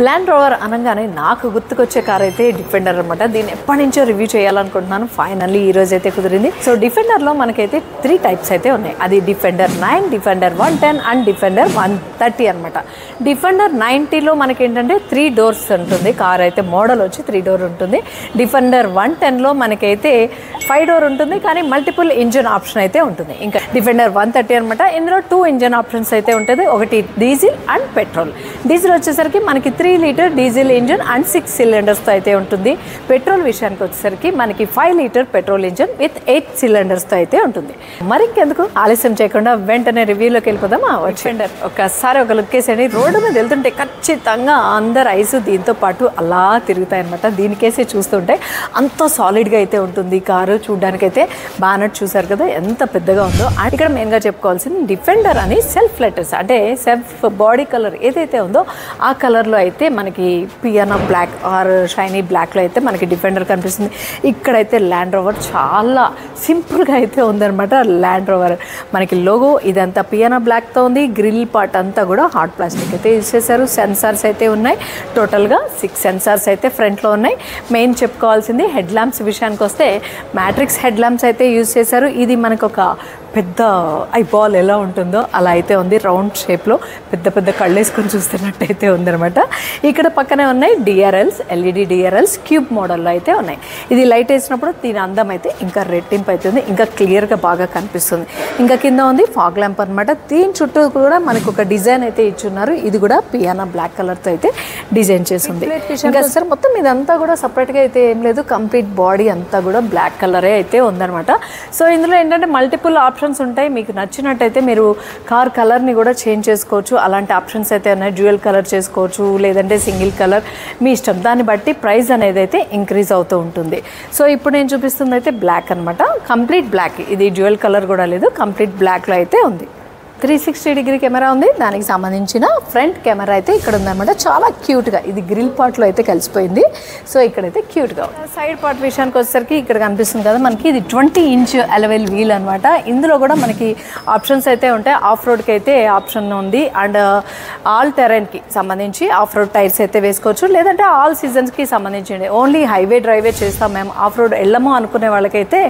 Land rover అనగానే నాకు గుర్తుకొచ్చే కార్ అయితే డిఫెండర్ అనమాట. దీన్ని ఎప్పటి నుంచో రివ్యూ చేయాలనుకుంటున్నాను, ఫైనల్లీ ఈ రోజు అయితే కుదిరింది. సో డిఫెండర్లో మనకైతే 3 టైప్స్ అయితే ఉన్నాయి. అది డిఫెండర్ 9, డిఫెండర్ 110 అండ్ డిఫెండర్ 130 అనమాట. డిఫెండర్ 90లో మనకి ఏంటంటే 3 డోర్స్ ఉంటుంది. కార్ అయితే మోడల్ వచ్చి 3 డోర్ ఉంటుంది. డిఫెండర్ 110లో మనకైతే 5 డోర్ ఉంటుంది, కానీ మల్టిపుల్ ఇంజిన్ ఆప్షన్ అయితే ఉంటుంది. ఇంకా డిఫెండర్ 130 అనమాట. ఇందులో 2 ఇంజిన్ ఆప్షన్స్ అయితే ఉంటుంది. ఒకటి డీజిల్ అండ్ పెట్రోల్. డీజిల్ వచ్చేసరికి మనకి 3 లీటర్ డీజిల్ ఇంజిన్ అండ్ 6 సిలిండర్స్తో అయితే ఉంటుంది. పెట్రోల్ విషయానికి వచ్చేసరికి మనకి 5 లీటర్ పెట్రోల్ ఇంజిన్ విత్ 8 సిలిండర్స్తో అయితే ఉంటుంది. మరి ఇంకెందుకు ఆలస్యం చేయకుండా వెంటనే రివ్యూలోకి వెళ్ళిపోదామా? డిఫెండర్ ఒకసారి ఒక లుక్ వేసేయండి. రోడ్డు మీద వెళ్తుంటే ఖచ్చితంగా అందరు ఐసు దీంతో పాటు అలా తిరుగుతాయి అనమాట. దీనికేసి చూస్తుంటే అంత సాలిడ్గా అయితే ఉంటుంది కారు. చూడడానికైతే బానట్ చూసారు కదా ఎంత పెద్దగా ఉందో. అండ్ ఇక్కడ మెయిన్గా చెప్పుకోవాల్సింది డిఫెండర్ అని సెల్ఫ్ లెటర్స్, అంటే సెల్ఫ్ బాడీ కలర్ ఏదైతే ఉందో ఆ కలర్లో అయితే మనకి పియానో బ్లాక్ ఆర్ షైనీ బ్లాక్లో అయితే మనకి డిఫెండర్ కనిపిస్తుంది. ఇక్కడైతే ల్యాండ్ రోవర్ చాలా సింపుల్గా అయితే ఉందన్నమాట. ల్యాండ్ రోవర్ మనకి లోగో ఇదంతా పియానో బ్లాక్తో ఉంది. గ్రిల్ పార్ట్ అంతా కూడా హార్డ్ ప్లాస్టిక్ అయితే యూజ్ చేశారు. సెన్సార్స్ అయితే ఉన్నాయి. టోటల్గా 6 సెన్సార్స్ అయితే ఫ్రంట్లో ఉన్నాయి. మెయిన్ చెప్పుకోవాల్సింది హెడ్ ల్యాంప్స్ విషయానికి వస్తే మ్యాట్రిక్స్ హెడ్ ల్యాంప్స్ అయితే యూజ్ చేశారు. ఇది మనకు ఒక పెద్ద ఐబాల్ ఎలా ఉంటుందో అలా అయితే ఉంది. రౌండ్ షేప్లో పెద్ద పెద్ద కళ్ళు వేసుకొని చూస్తున్నట్టయితే ఉందన్నమాట. ఇక్కడ పక్కనే ఉన్నాయి డిఆర్ఎల్స్, ఎల్ఈడి డిఆర్ఎల్స్ క్యూబ్ మోడల్లో అయితే ఉన్నాయి. ఇది లైట్ వేసినప్పుడు దీని అందం అయితే ఇంకా రెట్టింపు అవుతుంది, ఇంకా క్లియర్గా బాగా కనిపిస్తుంది. ఇంకా కింద ఉంది ఫాగ్ ల్యాంప్ అనమాట. దీని చుట్టూ కూడా మనకు ఒక డిజైన్ అయితే ఇచ్చున్నారు. ఇది కూడా పియానో బ్లాక్ కలర్తో అయితే డిజైన్ చేసింది. ఇంకా సార్ మొత్తం ఇదంతా కూడా సపరేట్గా అయితే ఏం లేదు, కంప్లీట్ బాడీ అంతా కూడా బ్లాక్ కలరే అయితే ఉందన్నమాట. సో ఇందులో ఏంటంటే మల్టిపుల్ ఆప్షన్స్ ఉంటాయి. మీకు నచ్చినట్టయితే మీరు కార్ కలర్ని కూడా చేంజ్ చేసుకోవచ్చు. అలాంటి ఆప్షన్స్ అయితే ఉన్నాయి. డ్యూయల్ కలర్ చేసుకోవచ్చు, లేదంటే సింగిల్ కలర్, మీ ఇష్టం. దాన్ని బట్టి ప్రైస్ అనేది అయితే ఇంక్రీజ్ అవుతూ ఉంటుంది. సో ఇప్పుడు నేను చూపిస్తుంది అయితే బ్లాక్ అనమాట. Complete black. ఇది డ్యూయల్ కలర్ కూడా లేదు, కంప్లీట్ బ్లాక్లో అయితే ఉంది. 360 డిగ్రీ కెమెరా ఉంది. దానికి సంబంధించిన ఫ్రంట్ కెమెరా అయితే ఇక్కడ ఉందన్నమాట. చాలా క్యూట్గా ఇది గ్రిల్ పార్ట్లో అయితే కలిసిపోయింది. సో ఇక్కడైతే క్యూట్గా ఉంది. సైడ్ పార్ట్ విషయానికి వచ్చేసరికి ఇక్కడ కనిపిస్తుంది కదా మనకి, ఇది 20 ఇంచ్ అలవెల్ వీల్ అనమాట. ఇందులో కూడా మనకి ఆప్షన్స్ అయితే ఉంటాయి. ఆఫ్ రోడ్కి అయితే ఆప్షన్ ఉంది. అండ్ ఆల్ టెరైన్కి సంబంధించి ఆఫ్ రోడ్ టైర్స్ అయితే వేసుకోవచ్చు, లేదంటే ఆల్ సీజన్స్కి సంబంధించి ఓన్లీ హైవే డ్రైవే చేస్తాం మేము, ఆఫ్ రోడ్ వెళ్ళము అనుకునే వాళ్ళకైతే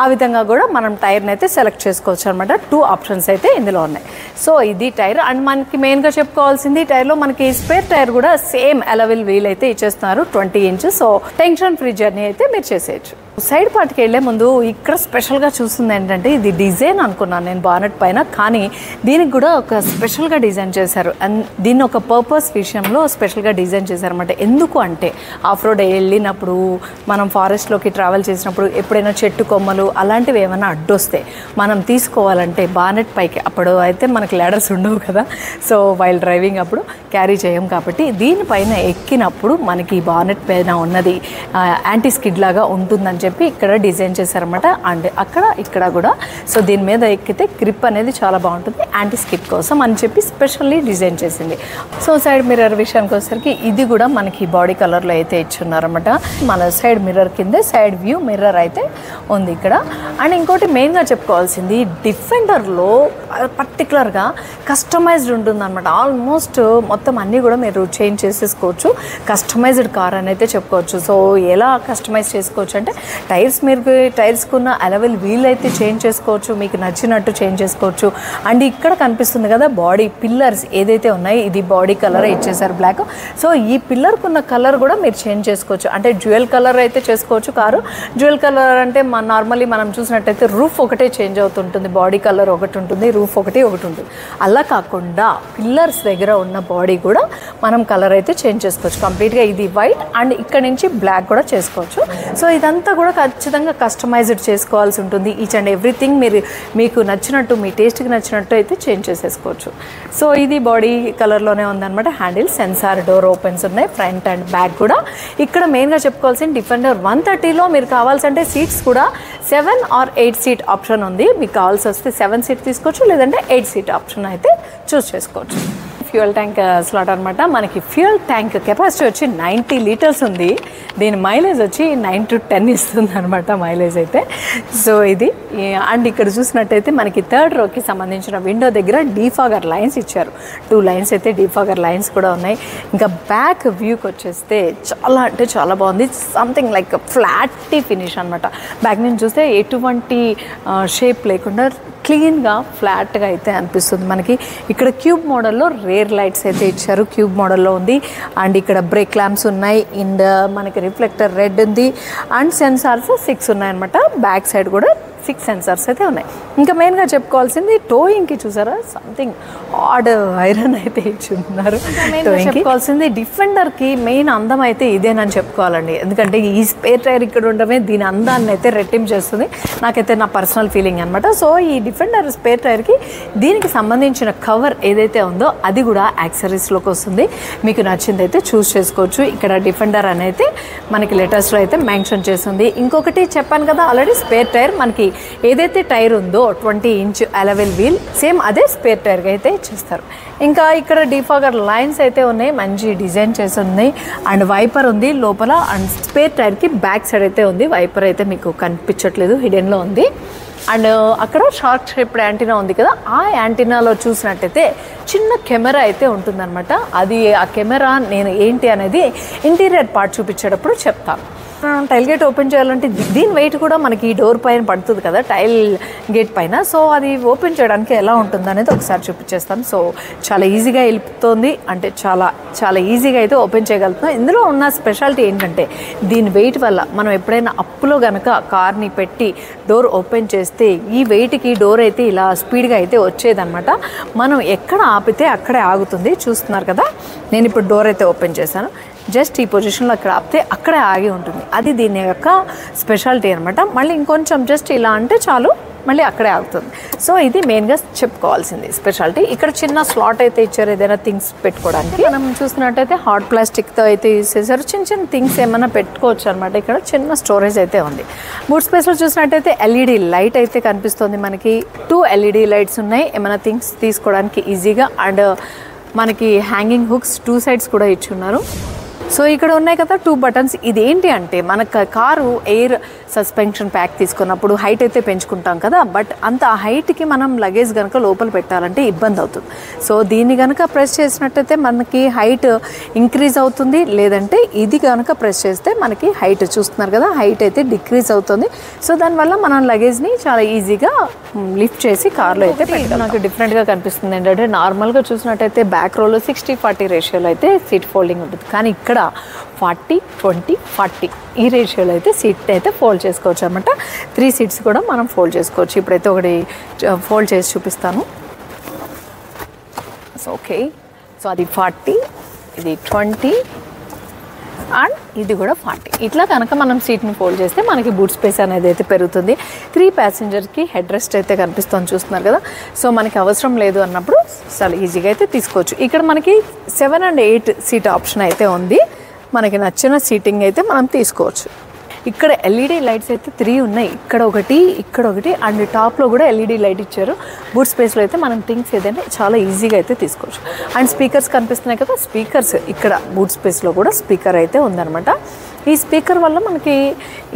ఆ విధంగా కూడా మనం టైర్ని అయితే సెలెక్ట్ చేసుకోవచ్చు అనమాట. 2 ఆప్షన్స్ అయితే ఇందులో ఉన్నాయి. సో ఇది టైర్. అండ్ మనకి మెయిన్గా చెప్పుకోవాల్సింది టైర్లో మనకి స్పేర్ టైర్ కూడా సేమ్ అలవెల్ వీల్ అయితే ఇచ్చేస్తున్నారు 20 inch. So tension free journey అయితే మీరు చేసేయచ్చు. సైడ్ పార్ట్కి వెళ్ళే ముందు ఇక్కడ స్పెషల్గా చూస్తుంది ఏంటంటే, ఇది డిజైన్ అనుకున్నాను నేను బానెట్ పైన, కానీ దీనికి కూడా ఒక స్పెషల్గా డిజైన్ చేశారు. అండ్ దీన్ని ఒక పర్పస్ విషయంలో స్పెషల్గా డిజైన్ చేశారన్నమాట. ఎందుకు అంటే ఆఫ్ రోడ్ వెళ్ళినప్పుడు మనం ఫారెస్ట్లోకి ట్రావెల్ చేసినప్పుడు ఎప్పుడైనా చెట్టు కొమ్మలు అలాంటివి ఏమైనా అడ్డొస్తే మనం తీసుకోవాలంటే బానెట్ పైకి, అప్పుడు అయితే మనకి లాడర్స్ ఉండవు కదా, సో వైల్ డ్రైవింగ్ అప్పుడు క్యారీ చేయం కాబట్టి దీనిపైన ఎక్కినప్పుడు మనకి బానెట్ పైన ఉన్నది యాంటీ స్కిడ్ లాగా ఉంటుందని చెప్పి ఇక్కడ డిజైన్ చేశారన్నమాట. అండ్ అక్కడ ఇక్కడ కూడా సో దీని మీద ఎక్కితే గ్రిప్ అనేది చాలా బాగుంటుంది యాంటీ స్కిడ్ కోసం అని చెప్పి స్పెషల్లీ డిజైన్ చేసింది. సో సైడ్ మిర్రర్ విషయానికి వచ్చేసరికి ఇది కూడా మనకి బాడీ కలర్లో అయితే ఇచ్చున్నారన్నమాట. మన సైడ్ మిర్రర్ కింద సైడ్ వ్యూ మిర్రర్ అయితే ఉంది ఇక్కడ. అండ్ ఇంకోటి మెయిన్గా చెప్పుకోవాల్సింది డిఫెండర్లో పర్టికులర్గా కస్టమైజ్డ్ ఉంటుందన్నమాట. ఆల్మోస్ట్ మొత్తం అన్నీ కూడా మీరు చేంజ్ చేసేసుకోవచ్చు. కస్టమైజ్డ్ కార్ అని అయితే చెప్పుకోవచ్చు. సో ఎలా కస్టమైజ్ చేసుకోవచ్చు అంటే మీరు టైర్స్కున్న అలవెల్ వీల్ అయితే చేంజ్ చేసుకోవచ్చు, మీకు నచ్చినట్టు చేంజ్ చేసుకోవచ్చు. అండ్ ఇక్కడ కనిపిస్తుంది కదా బాడీ పిల్లర్స్ ఏదైతే ఉన్నాయో ఇది బాడీ కలర్ ఇచ్చేసారు బ్లాక్. సో ఈ పిల్లర్కున్న కలర్ కూడా మీరు చేంజ్ చేసుకోవచ్చు. అంటే డ్యూయల్ కలర్ అయితే చేసుకోవచ్చు కారు. డ్యూయల్ కలర్ అంటే నార్మల్లీ మనం చూసినట్టయితే రూఫ్ ఒకటే చేంజ్ అవుతుంటుంది, బాడీ కలర్ ఒకటి ఉంటుంది, రూఫ్ ఒకటి ఉంటుంది. అలా కాకుండా పిల్లర్స్ దగ్గర ఉన్న బాడీ కూడా మనం కలర్ అయితే చేంజ్ చేసుకోవచ్చు కంప్లీట్గా. ఇది వైట్ అండ్ ఇక్కడ నుంచి బ్లాక్ కూడా చేసుకోవచ్చు. సో ఇదంతా కూడా ఖచ్చితంగా కస్టమైజ్డ్ చేసుకోవాల్సి ఉంటుంది. ఈచ్ అండ్ ఎవ్రీథింగ్ మీకు నచ్చినట్టు, మీ టేస్ట్కి నచ్చినట్టు అయితే చేంజ్ చేసేసుకోవచ్చు. సో ఇది బాడీ కలర్లోనే ఉందన్నమాట. హ్యాండిల్, సెన్సార్, డోర్ ఓపెన్స్ ఉన్నాయి, ఫ్రంట్ అండ్ బ్యాక్ కూడా. ఇక్కడ మెయిన్గా చెప్పుకోవాల్సిన డిఫెండర్ 130లో మీరు కావాల్సింటే సీట్స్ కూడా 7 or 8 సీట్ ఆప్షన్ ఉంది. మీకు కావాల్సి వస్తే 7 సీట్ తీసుకోవచ్చు, లేదంటే 8 సీట్ ఆప్షన్ అయితే చూస్ చేసుకోవచ్చు. ఫ్యూయల్ ట్యాంక్ స్లాట్ అనమాట. మనకి ఫ్యూయల్ ట్యాంక్ కెపాసిటీ వచ్చి 90 లీటర్స్ ఉంది. దీని మైలేజ్ వచ్చి 9 to 10 ఇస్తుంది అనమాట మైలేజ్ అయితే. సో ఇది అండ్ ఇక్కడ చూసినట్టయితే మనకి థర్డ్ రోకి సంబంధించిన విండో దగ్గర డీఫాగర్ లైన్స్ ఇచ్చారు. 2 లైన్స్ అయితే డీఫాగర్ లైన్స్ కూడా ఉన్నాయి. ఇంకా బ్యాక్ వ్యూకి వచ్చేస్తే చాలా అంటే చాలా బాగుంది. సంథింగ్ లైక్ ఫ్లాటీ ఫినిష్ అనమాట. బ్యాక్ నుంచి చూస్తే ఎటువంటి షేప్ లేకుండా క్లీన్గా ఫ్లాట్గా అయితే అనిపిస్తుంది మనకి. ఇక్కడ క్యూబ్ మోడల్లో రేర్ లైట్స్ అయితే ఇచ్చారు. క్యూబ్ మోడల్లో ఉంది. అండ్ ఇక్కడ బ్రేక్ ల్యాంప్స్ ఉన్నాయి. అండ్ మనకి రిఫ్లెక్టర్ రెడ్ ఉంది. అండ్ సెన్సార్స్ 6 ఉన్నాయన్నమాట. బ్యాక్ సైడ్ కూడా 6 సెన్సార్స్ అయితే ఉన్నాయి. ఇంకా మెయిన్గా చెప్పుకోవాల్సింది టోయింగ్కి చూసారా సంథింగ్ ఆడ్ ఐరన్ అయితే ఇచ్చున్నారు. చెప్పుకోవాల్సింది డిఫెండర్కి మెయిన్ అందం అయితే ఇదేనని చెప్పుకోవాలండి. ఎందుకంటే ఈ స్పేర్ టైర్ ఇక్కడ ఉండడమే దీని అందాన్ని అయితే రెట్టింపు చేస్తుంది. నాకైతే నా పర్సనల్ ఫీలింగ్ అనమాట. సో ఈ డిఫెండర్ స్పేర్ టైర్కి దీనికి సంబంధించిన కవర్ ఏదైతే ఉందో అది కూడా యాక్సరీస్లోకి వస్తుంది. మీకు నచ్చింది అయితే చూస్ చేసుకోవచ్చు. ఇక్కడ డిఫెండర్ అనేది మనకి లెటర్స్లో అయితే మెన్షన్ చేస్తుంది. ఇంకొకటి చెప్పాను కదా ఆల్రెడీ స్పేర్ టైర్ మనకి ఏదైతే టైర్ ఉందో 20 ఇంచ్ అలవెల్ వీల్ సేమ్ అదే స్పేర్ టైర్గా అయితే ఇచ్చేస్తారు. ఇంకా ఇక్కడ డీఫాగర్ లైన్స్ అయితే ఉన్నాయి. మంచి డిజైన్ చేసి ఉన్నాయి. అండ్ వైపర్ ఉంది లోపల. అండ్ స్పేర్ టైర్కి బ్యాక్ సైడ్ అయితే ఉంది. వైపర్ అయితే మీకు కనిపించట్లేదు, హిడెన్లో ఉంది. అండ్ అక్కడ షార్ట్ షేప్డ్ యాంటీనా ఉంది కదా, ఆ యాంటీనాలో చూసినట్టయితే చిన్న కెమెరా అయితే ఉంటుందన్నమాట. అది ఆ కెమెరా నేను ఏంటి అనేది ఇంటీరియర్ పార్ట్ చూపించేటప్పుడు చెప్తాను. టైల్ గేట్ ఓపెన్ చేయాలంటే దీని వెయిట్ కూడా మనకి ఈ డోర్ పైన పడుతుంది కదా, టైల్ గేట్ పైన. సో అది ఓపెన్ చేయడానికి ఎలా ఉంటుంది అనేది ఒకసారి చూపించేస్తాను. సో చాలా ఈజీగా వెళ్ళిపోతుంది. అంటే చాలా చాలా ఈజీగా అయితే ఓపెన్ చేయగలుగుతాం. ఇందులో ఉన్న స్పెషాలిటీ ఏంటంటే దీని వెయిట్ వల్ల మనం ఎప్పుడైనా అప్పులో కనుక కార్ని పెట్టి డోర్ ఓపెన్ చేస్తే ఈ వెయిట్కి డోర్ అయితే ఇలా స్పీడ్గా అయితే వచ్చేదన్నమాట. మనం ఎక్కడ ఆపితే అక్కడే ఆగుతుంది. చూస్తున్నారు కదా, నేను ఇప్పుడు డోర్ అయితే ఓపెన్ చేశాను. జస్ట్ ఈ పొజిషన్లో అక్కడ ఆపితే అక్కడే ఆగి ఉంటుంది. అది దీని యొక్క స్పెషాలిటీ అనమాట. మళ్ళీ ఇంకొంచెం జస్ట్ ఇలా అంటే చాలు, మళ్ళీ అక్కడే ఆగుతుంది. సో ఇది మెయిన్గా చెప్పుకోవాల్సింది స్పెషాలిటీ. ఇక్కడ చిన్న స్లాట్ అయితే ఇచ్చారు ఏదైనా థింగ్స్ పెట్టుకోవడానికి. మనం చూసినట్టయితే హాట్ ప్లాస్టిక్తో అయితే యూజ్ చేశారు. చిన్న చిన్న థింగ్స్ ఏమైనా పెట్టుకోవచ్చు అనమాట. ఇక్కడ చిన్న స్టోరేజ్ అయితే ఉంది. బూట్ స్పేస్లో చూసినట్టయితే ఎల్ఈడి లైట్ అయితే కనిపిస్తుంది మనకి. 2 ఎల్ఈడి లైట్స్ ఉన్నాయి ఏమైనా థింగ్స్ తీసుకోవడానికి ఈజీగా. అండ్ మనకి హ్యాంగింగ్ హుక్స్ 2 సైడ్స్ కూడా ఇచ్చున్నారు. సో ఇక్కడ ఉన్నాయి కదా 2 బటన్స్. ఇదేంటి అంటే మన కారు ఎయిర్ సస్పెన్షన్ ప్యాక్ తీసుకున్నప్పుడు హైట్ అయితే పెంచుకుంటాం కదా, బట్ అంత హైట్కి మనం లగేజ్ కనుక లోపల పెట్టాలంటే ఇబ్బంది అవుతుంది. సో దీన్ని కనుక ప్రెస్ చేసినట్టయితే మనకి హైట్ ఇంక్రీజ్ అవుతుంది. లేదంటే ఇది కనుక ప్రెస్ చేస్తే మనకి హైట్ చూస్తున్నారు కదా, హైట్ అయితే డిక్రీజ్ అవుతుంది. సో దానివల్ల మనం లగేజ్ని చాలా ఈజీగా లిఫ్ట్ చేసి కార్లో అయితే పెట్టాలి. నాకు డిఫరెంట్గా కనిపిస్తుంది ఏంటంటే నార్మల్గా చూసినట్టయితే బ్యాక్ రోలో 60-40 రేషియోలో అయితే సీట్ ఫోల్డింగ్ ఉంటుంది. కానీ ఇక్కడ 40-20-40 ఈ రేషియోలో అయితే సీట్ అయితే ఫోల్డ్ చేసుకోవచ్చు అనమాట. 3 సీట్స్ కూడా మనం ఫోల్డ్ చేసుకోవచ్చు. ఇప్పుడైతే ఒకటి ఫోల్డ్ చేసి చూపిస్తాను. సో ఓకే, సో అది 40, ఇది 20 అండ్ ఇది కూడా 40. ఇట్లా కనుక మనం సీట్ని ఫోల్డ్ చేస్తే మనకి బూట్ స్పేస్ అనేది అయితే పెరుగుతుంది. 3 ప్యాసింజర్కి హెడ్ రెస్ట్ అయితే కనిపిస్తుంది చూస్తున్నారు కదా. సో మనకి అవసరం లేదు అన్నప్పుడు చాలా ఈజీగా అయితే తీసుకోవచ్చు. ఇక్కడ మనకి 7 and 8 సీట్ ఆప్షన్ అయితే ఉంది. మనకి నచ్చిన సీటింగ్ అయితే మనం తీసుకోవచ్చు. ఇక్కడ ఎల్ఈడి లైట్స్ అయితే 3 ఉన్నాయి. ఇక్కడ ఒకటి అండ్ టాప్లో కూడా ఎల్ఈడి లైట్ ఇచ్చారు. బూట్ స్పేస్లో అయితే మనం థింగ్స్ ఏదైనా చాలా ఈజీగా అయితే తీసుకోవచ్చు. అండ్ స్పీకర్స్ కనిపిస్తున్నాయి కదా, స్పీకర్స్ ఇక్కడ బూట్ స్పేస్లో కూడా స్పీకర్ అయితే ఉందన్నమాట. ఈ స్పీకర్ వల్ల మనకి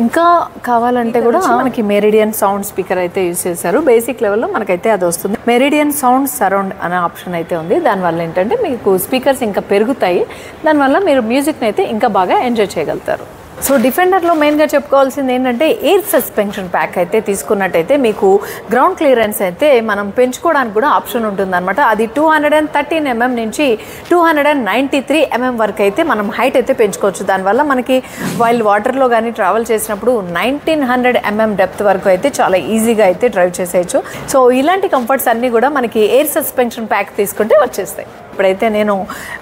ఇంకా కావాలంటే కూడా మనకి మెరిడియన్ సౌండ్ స్పీకర్ అయితే యూజ్ చేశారు. బేసిక్ లెవెల్లో మనకైతే అది వస్తుంది. మెరిడియన్ సౌండ్ సరౌండ్ అనే ఆప్షన్ అయితే ఉంది. దానివల్ల ఏంటంటే మీకు స్పీకర్స్ ఇంకా పెరుగుతాయి. దానివల్ల మీరు మ్యూజిక్ని అయితే ఇంకా బాగా ఎంజాయ్ చేయగలుగుతారు. సో డిఫెండర్లో మెయిన్గా చెప్పుకోవాల్సింది ఏంటంటే ఎయిర్ సస్పెన్షన్ ప్యాక్ అయితే తీసుకున్నట్టయితే మీకు గ్రౌండ్ క్లియరెన్స్ అయితే మనం పెంచుకోవడానికి కూడా ఆప్షన్ ఉంటుందన్నమాట. అది 213 mm నుంచి 293 mm వరకు అయితే మనం హైట్ అయితే పెంచుకోవచ్చు. దానివల్ల మనకి వైల్ వాటర్లో కానీ ట్రావెల్ చేసినప్పుడు 1900 mm డెప్త్ వరకు అయితే చాలా ఈజీగా అయితే డ్రైవ్ చేసేయచ్చు. సో ఇలాంటి కంఫర్ట్స్ అన్నీ కూడా మనకి ఎయిర్ సస్పెన్షన్ ప్యాక్ తీసుకుంటే వచ్చేస్తాయి. ఇప్పుడైతే నేను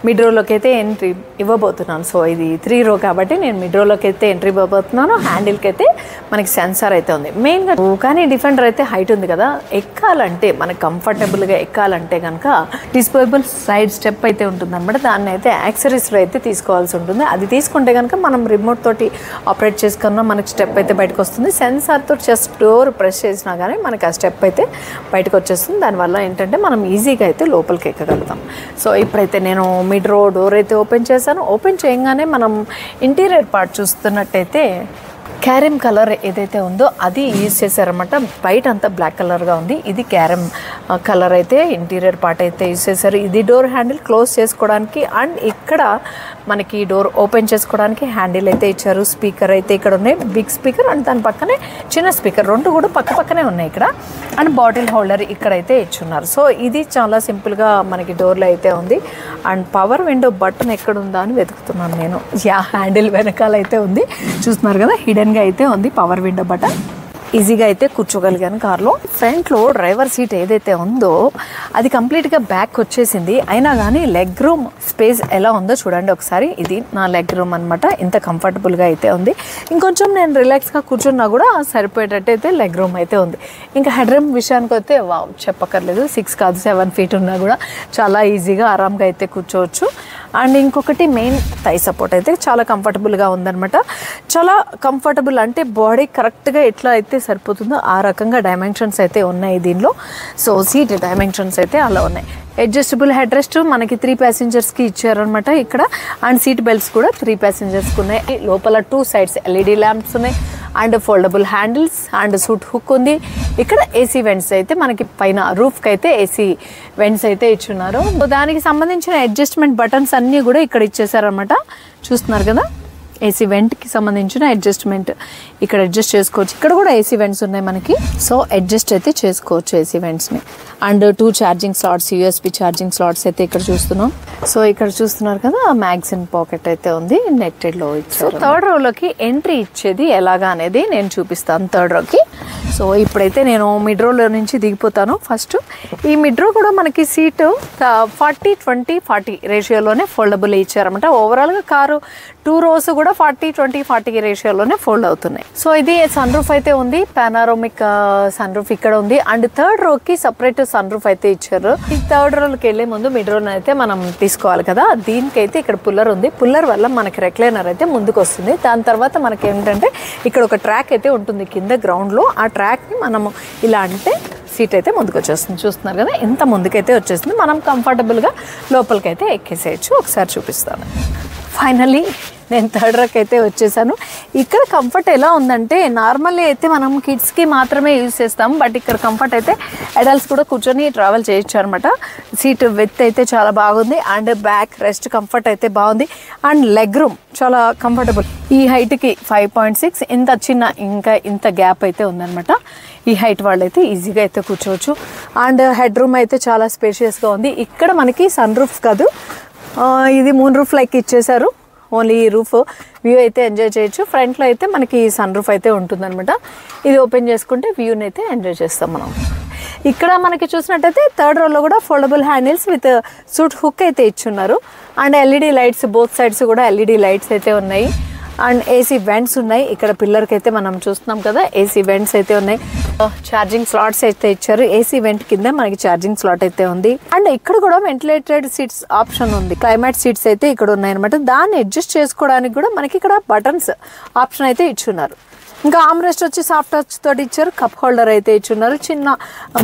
మిడ్ రోలోకి అయితే ఎంట్రీ ఇవ్వబోతున్నాను. సో ఇది 3 రో కాబట్టి నేను మిడ్ రోలోకి అయితే ఎంట్రీ ఇవ్వబోతున్నాను. హ్యాండిల్కి అయితే మనకి సెన్సార్ అయితే ఉంది మెయిన్గా. కానీ డిఫెండర్ అయితే హైట్ ఉంది కదా, ఎక్కాలంటే మనకి కంఫర్టబుల్గా ఎక్కాలంటే కనుక డిస్పోజబుల్ సైడ్ స్టెప్ అయితే ఉంటుంది అనమాట. దాన్ని అయితే యాక్సరీస్లో అయితే తీసుకోవాల్సి ఉంటుంది. అది తీసుకుంటే కనుక మనం రిమోట్ తోటి ఆపరేట్ చేసుకున్నా మనకి స్టెప్ అయితే బయటకు వస్తుంది. సెన్సార్తో జస్ట్ డోర్ ప్రెస్ చేసినా కానీ మనకి ఆ స్టెప్ అయితే బయటకు వచ్చేస్తుంది. దానివల్ల ఏంటంటే మనం ఈజీగా అయితే లోపలికి ఎక్కగలుగుతాం. సో ఇప్పుడైతే నేను మిడ్ రో డోర్ అయితే ఓపెన్ చేశాను. ఓపెన్ చేయగానే మనం ఇంటీరియర్ పార్ట్ చూస్తున్నట్టయితే క్యారమ్ కలర్ ఏదైతే ఉందో అది యూజ్ చేశారన్నమాట. బయట అంతా బ్లాక్ కలర్గా ఉంది, ఇది క్యారమ్ కలర్ అయితే ఇంటీరియర్ పార్ట్ అయితే యూజ్ చేశారు. ఇది డోర్ హ్యాండిల్ క్లోజ్ చేసుకోవడానికి అండ్ ఇక్కడ మనకి డోర్ ఓపెన్ చేసుకోవడానికి హ్యాండిల్ అయితే ఇచ్చారు. స్పీకర్ అయితే ఇక్కడ ఉన్నాయి, బిగ్ స్పీకర్ అండ్ దాని పక్కనే చిన్న స్పీకర్, రెండు కూడా పక్క పక్కనే ఉన్నాయి ఇక్కడ. అండ్ బాటిల్ హోల్డర్ ఇక్కడైతే ఇచ్చున్నారు. సో ఇది చాలా సింపుల్గా మనకి డోర్లో అయితే ఉంది. అండ్ పవర్ విండో బటన్ ఎక్కడ ఉందా అని వెతుకుతున్నాను నేను. హ్యాండిల్ వెనకాల అయితే ఉంది, చూస్తున్నారు కదా, హిడెన్గా అయితే ఉంది పవర్ విండో బటన్. ఈజీగా అయితే కూర్చోగలిగాను కార్లో. ఫ్రంట్లో డ్రైవర్ సీట్ ఏదైతే ఉందో అది కంప్లీట్గా బ్యాక్ వచ్చేసింది, అయినా కానీ లెగ్ రూమ్ స్పేస్ ఎలా ఉందో చూడండి ఒకసారి. ఇది నా లెగ్ రూమ్ అనమాట, ఇంత కంఫర్టబుల్గా అయితే ఉంది. ఇంకొంచెం నేను రిలాక్స్గా కూర్చున్నా కూడా సరిపోయేటట్టు అయితే లెగ్ రూమ్ అయితే ఉంది. ఇంకా హెడ్ రూమ్ విషయానికి అయితే చెప్పక్కర్లేదు, 6 కాదు 7 ఫీట్ ఉన్నా కూడా చాలా ఈజీగా ఆరాంగా అయితే కూర్చోవచ్చు. అండ్ ఇంకొకటి మెయిన్ థై సపోర్ట్ అయితే చాలా కంఫర్టబుల్గా ఉందన్నమాట. చాలా కంఫర్టబుల్ అంటే బాడీ కరెక్ట్గా ఎట్లా అయితే సరిపోతుందో ఆ రకంగా డైమెన్షన్స్ అయితే ఉన్నాయి దీనిలో. సో సీట్ డైమెన్షన్స్ అయితే అలా ఉన్నాయి. అడ్జస్టబుల్ హెడ్ రెస్ట్ మనకి 3 ప్యాసింజర్స్కి ఇచ్చారనమాట ఇక్కడ. అండ్ సీట్ బెల్ట్స్ కూడా 3 ప్యాసింజర్స్కి ఉన్నాయి. లోపల 2 సైడ్స్ ఎల్ఈడి ల్యాంప్స్ ఉన్నాయి and foldable handles and suit hook ఉంది. ఇక్కడ ఏసీ వెంట్స్ అయితే మనకి పైన రూఫ్కి అయితే ఏసీ వెంట్స్ అయితే ఇచ్చున్నారు. దానికి సంబంధించిన అడ్జస్ట్మెంట్ బటన్స్ అన్నీ కూడా ఇక్కడ ఇచ్చేసారనమాట, చూస్తున్నారు కదా. ఏసీ వెంట్కి సంబంధించిన అడ్జస్ట్మెంట్ ఇక్కడ అడ్జస్ట్ చేసుకోవచ్చు. ఇక్కడ కూడా ఏసీ వెంట్స్ ఉన్నాయి మనకి, సో అడ్జస్ట్ అయితే చేసుకోవచ్చు ఏసీ వెంట్స్ని. And 2 charging slots, USB charging slots అయితే ఇక్కడ చూస్తున్నాం. సో ఇక్కడ చూస్తున్నారు కదా, మ్యాగ్జిన్ పాకెట్ అయితే ఉంది, నెట్టెడ్లో ఇచ్చారు. థర్డ్ రోలోకి ఎంట్రీ ఇచ్చేది ఎలాగా అనేది నేను చూపిస్తాను థర్డ్ రోకి. సో ఇప్పుడైతే నేను మిడ్ రోలో నుంచి దిగిపోతాను. ఫస్ట్ ఈ మిడ్ రో కూడా మనకి సీటు 40-20-40 రేషియోలోనే ఫోల్డబుల్ ఇచ్చారన్నమాట. ఓవరాల్గా కారు 2 రోస్ కూడా 40-20-40 రేషియోలోనే ఫోల్డ్ అవుతున్నాయి. సో ఇది సన్ రూఫ్ అయితే ఉంది, పానారోమిక్ సన్ రూఫ్ ఇక్కడ ఉంది. అండ్ థర్డ్ రోకి సపరేట్ సన్ రూఫ్ అయితే ఇచ్చారు. ఈ థర్డ్ రోకి వెళ్ళే ముందు మిడ్ రోని అయితే మనం తీసుకోవాలి కదా. దీనికైతే ఇక్కడ పుల్లర్ ఉంది, పుల్లర్ వల్ల మనకి రెక్లైనర్ అయితే ముందుకు వస్తుంది. దాని తర్వాత మనకి ఏంటంటే ఇక్కడ ఒక ట్రాక్ అయితే ఉంటుంది కింద గ్రౌండ్లో. ఆ ట్రాక్ని మనము ఇలా అంటే సీట్ అయితే ముందుకు వచ్చేస్తుంది, చూస్తున్నారు కదా, ఇంత ముందుకైతే వచ్చేస్తుంది. మనం కంఫర్టబుల్గా లోపలికైతే ఎక్కేసేయచ్చు. ఒకసారి చూపిస్తాను. ఫైనల్లీ నేను థర్డ్ రోకి అయితే వచ్చేసాను. ఇక్కడ కంఫర్ట్ ఎలా ఉందంటే నార్మల్లీ అయితే మనం కిడ్స్కి మాత్రమే యూజ్ చేస్తాం, బట్ ఇక్కడ కంఫర్ట్ అయితే అడల్ట్స్ కూడా కూర్చొని ట్రావెల్ చేయొచ్చు అనమాట. సీట్ విత్ అయితే చాలా బాగుంది అండ్ బ్యాక్ రెస్ట్ కంఫర్ట్ అయితే బాగుంది. అండ్ లెగ్ రూమ్ చాలా కంఫర్టబుల్. ఈ హైట్కి 5.6 ఇంత చిన్న ఇంకా ఇంత గ్యాప్ అయితే ఉందన్నమాట. ఈ హైట్ వాళ్ళు అయితే ఈజీగా అయితే కూర్చోవచ్చు. అండ్ హెడ్ రూమ్ అయితే చాలా స్పేషియస్గా ఉంది. ఇక్కడ మనకి సన్ రూఫ్ కాదు, ఇది మూన్ రూఫ్ లైక్ ఇచ్చేసారు. ఓన్లీ ఈ రూఫ్ వ్యూ అయితే ఎంజాయ్ చేయొచ్చు. ఫ్రంట్లో అయితే మనకి సన్ రూఫ్ అయితే ఉంటుందన్నమాట. ఇది ఓపెన్ చేసుకుంటే వ్యూని అయితే ఎంజాయ్ చేస్తాం మనం. ఇక్కడ మనకి చూసినట్టయితే థర్డ్ రోలో కూడా foldable handles with suit hook అయితే ఇచ్చున్నారు. And LED lights, both sides కూడా ఎల్ఈడి లైట్స్ అయితే ఉన్నాయి. అండ్ ఏసీ వెంట్స్ ఉన్నాయి. ఇక్కడ పిల్లర్కి అయితే మనం చూస్తున్నాం కదా, ఏసీ వెంట్స్ అయితే ఉన్నాయి. ఛార్జింగ్ స్లాట్స్ అయితే ఇచ్చారు. ఏసీ వెంట్ కింద మనకి ఛార్జింగ్ స్లాట్ అయితే ఉంది. అండ్ ఇక్కడ కూడా వెంటిలేటెడ్ సీట్స్ ఆప్షన్ ఉంది. క్లైమేట్ సీట్స్ అయితే ఇక్కడ ఉన్నాయి అనమాట. దాన్ని అడ్జస్ట్ చేసుకోవడానికి కూడా మనకి ఇక్కడ బటన్స్ ఆప్షన్ అయితే ఇచ్చున్నారు. ఇంకా ఆమ్రెస్ట్ వచ్చి సాఫ్ట్ టచ్ తోటి ఇచ్చారు. కప్ హోల్డర్ అయితే ఇచ్చున్నారు. చిన్న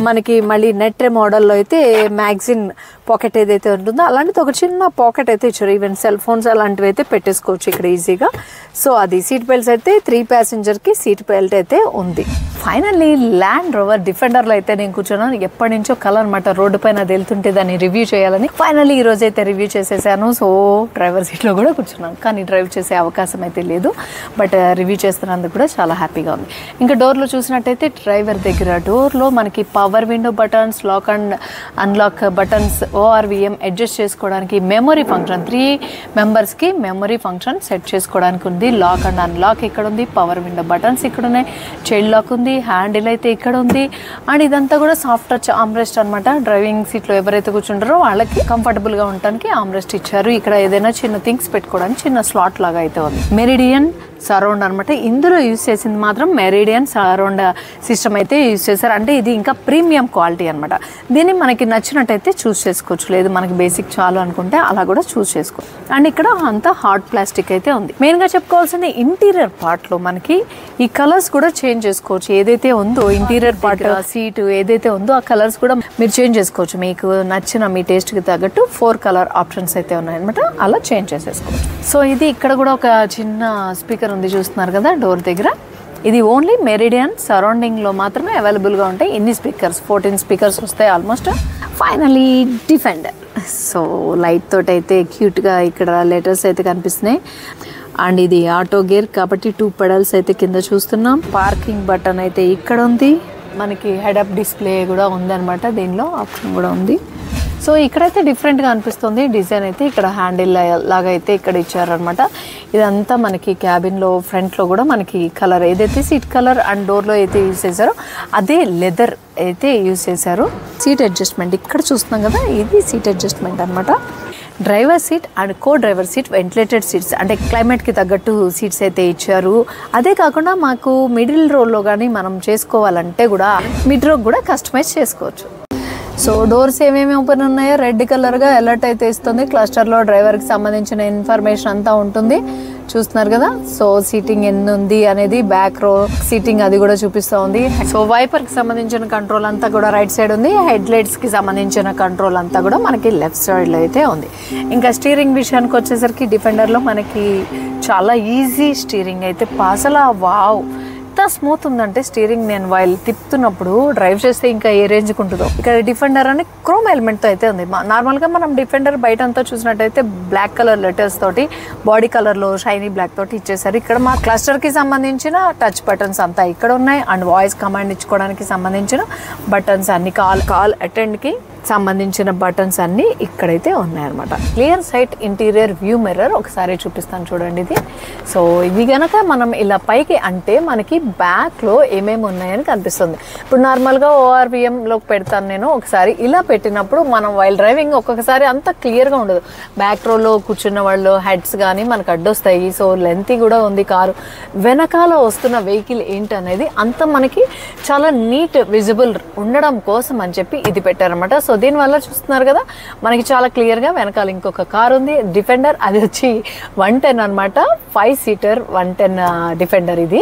మనకి మళ్ళీ నెట్రే మోడల్లో అయితే మ్యాగ్జిన్ పాకెట్ ఏదైతే ఉంటుందో అలాంటిది ఒక చిన్న పాకెట్ అయితే ఇచ్చారు. ఈవెన్ సెల్ ఫోన్స్ అలాంటివి అయితే పెట్టేసుకోవచ్చు ఇక్కడ ఈజీగా. సో అది సీట్ బెల్ట్స్ అయితే 3 ప్యాసింజర్కి సీట్ బెల్ట్ అయితే ఉంది. ఫైనల్లీ ల్యాండ్ రోవర్ డిఫెండర్లో అయితే నేను కూర్చున్నాను. ఎప్పటి నుంచో కల అనమాట, రోడ్డు పైన అది వెళ్తుంటే దాన్ని రివ్యూ చేయాలని. ఫైనల్లీ ఈ రోజు అయితే రివ్యూ చేసేసాను. సో డ్రైవర్ సీట్లో కూడా కూర్చున్నాను, కానీ డ్రైవ్ చేసే అవకాశం అయితే లేదు. బట్ రివ్యూ చేస్తున్నందుకు కూడా చాలా హ్యాపీగా ఉంది. ఇంకా డోర్లో చూసినట్టయితే డ్రైవర్ దగ్గర డోర్లో మనకి power window buttons, lock and unlock buttons, ORVM adjust చేసుకోవడానికి, మెమరీ ఫంక్షన్ 3 మెంబర్స్కి మెమరీ ఫంక్షన్ సెట్ చేసుకోవడానికి ఉంది. లాక్ అండ్ అన్లాక్ ఇక్కడ ఉంది. పవర్ విండో బటన్స్ ఇక్కడ ఉన్నాయి. చైల్డ్ లాక్ ఉంది. హ్యాండిల్ అయితే ఇక్కడ ఉంది. అండ్ ఇదంతా కూడా సాఫ్ట్ టచ్ ఆమ్రెస్ట్ అనమాట. డ్రైవింగ్ సీట్లో ఎవరైతే కూర్చుంటారో వాళ్ళకి కంఫర్టబుల్గా ఉండడానికి ఆమ్రెస్ట్ ఇచ్చారు. ఇక్కడ ఏదైనా చిన్న థింగ్స్ పెట్టుకోవడానికి చిన్న స్లాట్ లాగా అయితే ఉంది. మెరిడియన్ సరౌండ్ అనమాట. ఇందులో యూజ్ చేసింది మాత్రం మెరిడియన్ సరౌండ్ సిస్టమ్ అయితే యూజ్ చేశారు. అంటే ఇది ఇంకా ప్రీమియం క్వాలిటీ అనమాట. దీన్ని మనకి నచ్చినట్టయితే చూస్ చేసుకోవచ్చు, లేదు మనకి బేసిక్ చాలు అనుకుంటే అలా కూడా చూస్ చేసుకోవచ్చు. అండ్ ఇక్కడ అంతా హార్డ్ ప్లాస్టిక్ అయితే ఉంది. మెయిన్గా చెప్పుకోవాల్సింది ఇంటీరియర్ పార్ట్లో మనకి ఈ కలర్స్ కూడా చేంజ్ చేసుకోవచ్చు. ఏదైతే ఉందో ఇంటీరియర్ పార్ట్ సీటు ఏదైతే ఉందో ఆ కలర్స్ కూడా మీరు చేంజ్ చేసుకోవచ్చు. మీకు నచ్చిన మీ టేస్ట్కి తగ్గట్టు 4 కలర్ ఆప్షన్స్ అయితే ఉన్నాయన్నమాట. అలా చేంజ్ చేసేసుకోవచ్చు. సో ఇది ఇక్కడ కూడా ఒక చిన్న స్పీకర్ ఉంది, చూస్తున్నారు కదా డోర్ దగ్గర. ఇది ఓన్లీ మెరిడియన్ సరౌండింగ్లో మాత్రమే అవైలబుల్గా ఉంటాయి. ఇన్ని స్పీకర్స్ 14 స్పీకర్స్ వస్తాయి almost. Finally defender. So light తోటి అయితే క్యూట్గా ఇక్కడ లెటర్స్ అయితే కనిపిస్తున్నాయి. అండ్ ఇది ఆటో గేర్ కాబట్టి 2 పెడల్స్ అయితే కింద చూస్తున్నాం. పార్కింగ్ బటన్ అయితే ఇక్కడ ఉంది. మనకి హెడ్ అప్ డిస్ప్లే కూడా ఉందన్నమాట, దీనిలో ఆప్షన్ కూడా ఉంది. సో ఇక్కడైతే డిఫరెంట్గా అనిపిస్తుంది డిజైన్ అయితే. ఇక్కడ హ్యాండిల్ లాగా అయితే ఇక్కడ ఇచ్చారనమాట. ఇదంతా మనకి క్యాబిన్లో ఫ్రంట్లో కూడా మనకి కలర్ ఏదైతే సీట్ కలర్ అండ్ డోర్లో అయితే యూజ్ చేశారో అదే లెదర్ అయితే యూజ్ చేశారు. సీట్ అడ్జస్ట్మెంట్ ఇక్కడ చూస్తున్నాం కదా, ఇది సీట్ అడ్జస్ట్మెంట్ అనమాట. Driver seat and co driver seat ventilated seats, అంటే క్లైమేట్కి తగ్గట్టు సీట్స్ అయితే ఇచ్చారు. అదే కాకుండా మాకు మిడిల్ రోల్లో కానీ మనం చేసుకోవాలంటే కూడా మిడ్ రోకి కూడా కస్టమైజ్ చేసుకోవచ్చు. సో డోర్స్ ఏమేమి ఓపెన్ ఉన్నాయో రెడ్ కలర్గా అలర్ట్ అయితే ఇస్తుంది. క్లస్టర్లో డ్రైవర్కి సంబంధించిన ఇన్ఫర్మేషన్ అంతా ఉంటుంది, చూస్తున్నారు కదా. సో సీటింగ్ ఎన్ని ఉంది అనేది, బ్యాక్ రో సీటింగ్ అది కూడా చూపిస్తూ ఉంది. సో వైపర్కి సంబంధించిన కంట్రోల్ అంతా కూడా రైట్ సైడ్ ఉంది. హెడ్ లైట్స్కి సంబంధించిన కంట్రోల్ అంతా కూడా మనకి లెఫ్ట్ సైడ్లో అయితే ఉంది. ఇంకా స్టీరింగ్ విషయానికి వచ్చేసరికి డిఫెండర్లో మనకి చాలా ఈజీ స్టీరింగ్ అయితే అసలు వావ్ ఎంత స్మూత్ ఉందంటే స్టీరింగ్. నేను వైల్ తిప్పుతున్నప్పుడు డ్రైవ్ చేస్తే ఇంకా ఏ రేంజ్కి ఉంటుందో. ఇక్కడ డిఫెండర్ అని క్రోమ్ ఎలిమెంట్తో అయితే ఉంది. నార్మల్గా మనం డిఫెండర్ బయట అంతా చూసినట్టయితే బ్లాక్ కలర్ లెటర్స్ తోటి బాడీ కలర్లో షైనీ బ్లాక్ తోటి ఇచ్చేసారు. ఇక్కడ మా క్లస్టర్కి సంబంధించిన టచ్ బటన్స్ అంతా ఇక్కడ ఉన్నాయి. అండ్ వాయిస్ కమాండ్ ఇచ్చుకోవడానికి సంబంధించిన బటన్స్ అన్ని, కాల్ అటెండ్కి సంబంధించిన బటన్స్ అన్నీ ఇక్కడైతే ఉన్నాయన్నమాట. Clear sight interior view mirror ఒకసారి చూపిస్తాను చూడండి ఇది. సో ఇది కనుక మనం ఇలా పైకి అంటే మనకి బ్యాక్లో ఏమేమి ఉన్నాయని కనిపిస్తుంది. ఇప్పుడు నార్మల్గా ORVMలోకి పెడతాను నేను. ఒకసారి ఇలా పెట్టినప్పుడు మనం వైల్ డ్రైవింగ్ ఒక్కొక్కసారి అంత క్లియర్గా ఉండదు. బ్యాక్ రోలో కూర్చున్న వాళ్ళు హెడ్స్ కానీ మనకు అడ్డొస్తాయి. సో లెంతీ కూడా ఉంది కారు. వెనకాల వస్తున్న వెహికల్ ఏంటనేది అంత మనకి చాలా నీట్ విజిబుల్ ఉండడం కోసం అని చెప్పి ఇది పెట్టారనమాట. సో దీనివల్ల చూస్తున్నారు కదా మనకి చాలా క్లియర్గా వెనకాల ఇంకొక కార్ ఉంది డిఫెండర్. అది వచ్చి 110 అనమాట, 5 సీటర్ 110 డిఫెండర్ ఇది.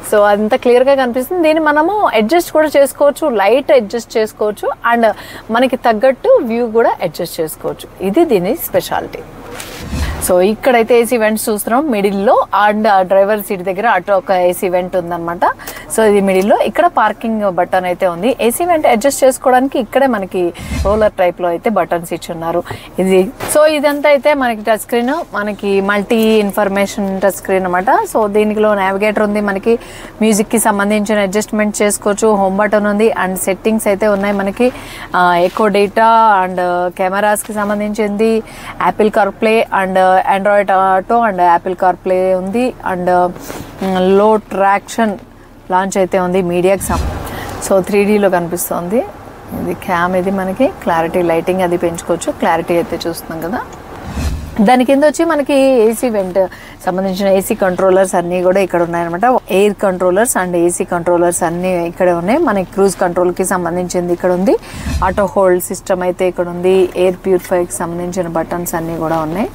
సో అంత క్లియర్గా కనిపిస్తుంది. దీన్ని మనము అడ్జస్ట్ కూడా చేసుకోవచ్చు, లైట్ అడ్జస్ట్ చేసుకోవచ్చు అండ్ మనకి తగ్గట్టు వ్యూ కూడా అడ్జస్ట్ చేసుకోవచ్చు. ఇది దీని స్పెషాలిటీ. సో ఇక్కడైతే ఏసీ వెంట్స్ చూస్తున్నాం మిడిల్లో. అండ్ డ్రైవర్ సీట్ దగ్గర అటు ఒక ఏసీ వెంట్ ఉందన్నమాట. సో ఇది మిడిల్లో. ఇక్కడ పార్కింగ్ బటన్ అయితే ఉంది. ఏసీ వెంట్ అడ్జస్ట్ చేసుకోవడానికి ఇక్కడే మనకి రోలర్ టైప్లో అయితే బటన్స్ ఇచ్చున్నారు ఇది. సో ఇదంతా అయితే మనకి టచ్ స్క్రీన్, మనకి మల్టీ ఇన్ఫర్మేషన్ టచ్ స్క్రీన్ అనమాట. సో దీనిలో నావిగేటర్ ఉంది, మనకి మ్యూజిక్కి సంబంధించిన అడ్జస్ట్మెంట్ చేసుకోవచ్చు. హోమ్ బటన్ ఉంది అండ్ సెట్టింగ్స్ అయితే ఉన్నాయి మనకి. ఎకో డేటా అండ్ కెమెరాస్కి సంబంధించింది, Apple car play and Android auto and Apple car play ఉంది. అండ్ లో ట్రాక్షన్ లాంచ్ అయితే ఉంది మీడియాకి సో 3Dలో కనిపిస్తుంది. ఇది క్యామ్, ఇది మనకి క్లారిటీ లైటింగ్ అది పెంచుకోవచ్చు. క్లారిటీ అయితే చూస్తున్నాం కదా. దాని కింద వచ్చి మనకి ఏసీ వెంట్ సంబంధించిన ఏసీ కంట్రోలర్స్ అన్నీ కూడా ఇక్కడ ఉన్నాయన్నమాట. Air controllers and AC controllers అన్నీ ఇక్కడ ఉన్నాయి. మనకి క్రూజ్ కంట్రోల్కి సంబంధించింది ఇక్కడ ఉంది. ఆటో హోల్డ్ సిస్టమ్ అయితే ఇక్కడ ఉంది. ఎయిర్ ప్యూరిఫైకి సంబంధించిన బటన్స్ అన్నీ కూడా ఉన్నాయి.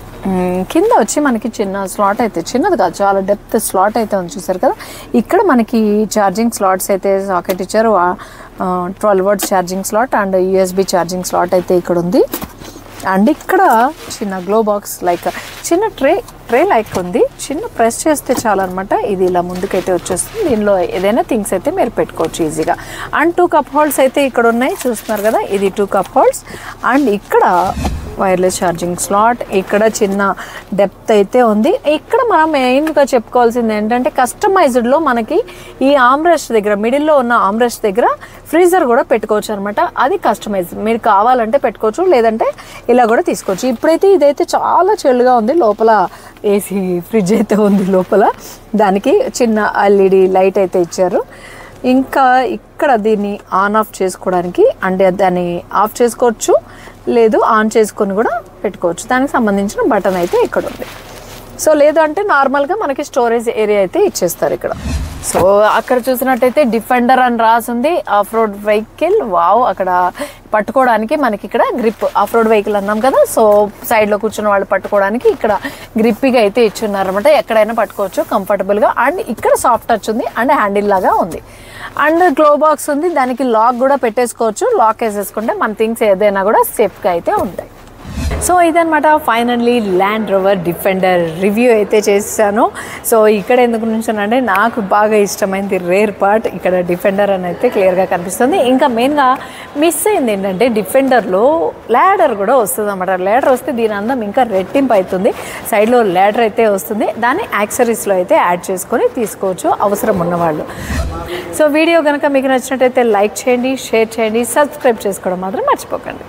కింద వచ్చి మనకి చిన్న స్లాట్ అయితే, చిన్నది కాదు చాలా డెప్త్ స్లాట్ అయితే ఉంది, చూసారు కదా. ఇక్కడ మనకి ఛార్జింగ్ స్లాట్స్ అయితే సాకెట్ ఇచ్చారు. 12 watts charging slot and USB charging slot అయితే ఇక్కడ ఉంది. అండ్ ఇక్కడ చిన్న గ్లో బాక్స్ లైక్ చిన్న ట్రే లైక్ ఉంది. చిన్న ప్రెస్ చేస్తే చాలన్నమాట. ఇది ఇలా ముందుకైతే వచ్చేస్తుంది. దీనిలో ఏదైనా థింగ్స్ అయితే మీరు పెట్టుకోవచ్చు ఈజీగా. అండ్ 2 కప్ హోల్డ్స్ అయితే ఇక్కడ ఉన్నాయి, చూస్తున్నారు కదా. ఇది 2 కప్ హోల్డ్స్. అండ్ ఇక్కడ వైర్లెస్ ఛార్జింగ్ స్లాట్, ఇక్కడ చిన్న డెప్త్ అయితే ఉంది. ఇక్కడ మనం మెయిన్గా చెప్పుకోవాల్సింది ఏంటంటే కస్టమైజ్డ్లో మనకి ఈ ఆమ్రెస్ట్ దగ్గర, మిడిల్లో ఉన్న ఆమ్రెస్ట్ దగ్గర ఫ్రీజర్ కూడా పెట్టుకోవచ్చు అనమాట. అది కస్టమైజ్, మీరు కావాలంటే పెట్టుకోవచ్చు, లేదంటే ఇలా కూడా తీసుకోవచ్చు. ఇప్పుడైతే ఇదైతే చాలా చెల్లుగా ఉంది. లోపల ఏసీ ఫ్రిడ్జ్ అయితే ఉంది లోపల. దానికి చిన్న LED లైట్ అయితే ఇచ్చారు. ఇంకా ఇక్కడ దీన్ని ఆన్ ఆఫ్ చేసుకోవడానికి, అంటే దాన్ని ఆఫ్ చేసుకోవచ్చు, లేదు ఆన్ చేసుకొని కూడా పెట్టుకోవచ్చు. దానికి సంబంధించిన బటన్ అయితే ఇక్కడ ఉంది. సో లేదు అంటే నార్మల్గా మనకి స్టోరేజ్ ఏరియా అయితే ఇచ్చేస్తారు ఇక్కడ. సో అక్కడ చూసినట్టయితే డిఫెండర్ అని రాసింది, ఆఫ్ రోడ్ వెహికల్. వావ్, అక్కడ పట్టుకోవడానికి మనకి ఇక్కడ గ్రిప్, ఆఫ్ రోడ్ వెహికల్ అన్నాం కదా, సో సైడ్లో కూర్చున్న వాళ్ళు పట్టుకోవడానికి ఇక్కడ గ్రిప్పిగా అయితే ఇచ్చున్నారనమాట. ఎక్కడైనా పట్టుకోవచ్చు కంఫర్టబుల్గా. అండ్ ఇక్కడ సాఫ్ట్ టచ్ ఉంది అండ్ హ్యాండిల్ లాగా ఉంది. అండ్ గ్లో బాక్స్ ఉంది, దానికి లాక్ కూడా పెట్టేసుకోవచ్చు. లాక్ వేసేసుకుంటే మన థింగ్స్ ఏదైనా కూడా సేఫ్గా అయితే ఉంటాయి. సో ఇదనమాట finally land rover defender review అయితే చేశాను. సో ఇక్కడ ఎందుకు నుంచానంటే నాకు బాగా ఇష్టమైంది రేర్ పార్ట్ ఇక్కడ డిఫెండర్ అని అయితే క్లియర్గా కనిపిస్తుంది. ఇంకా మెయిన్గా మిస్ అయింది ఏంటంటే డిఫెండర్లో ల్యాడర్ కూడా వస్తుంది అన్నమాట. ల్యాడర్ వస్తే దీని అందం ఇంకా రెట్టింపు అవుతుంది. సైడ్లో ల్యాడర్ అయితే వస్తుంది, దాన్ని యాక్సరీస్లో అయితే యాడ్ చేసుకొని తీసుకోవచ్చు అవసరం ఉన్నవాళ్ళు. సో వీడియో కనుక మీకు నచ్చినట్టయితే లైక్ చేయండి, షేర్ చేయండి, సబ్స్క్రైబ్ చేసుకోవడం మాత్రం మర్చిపోకండి.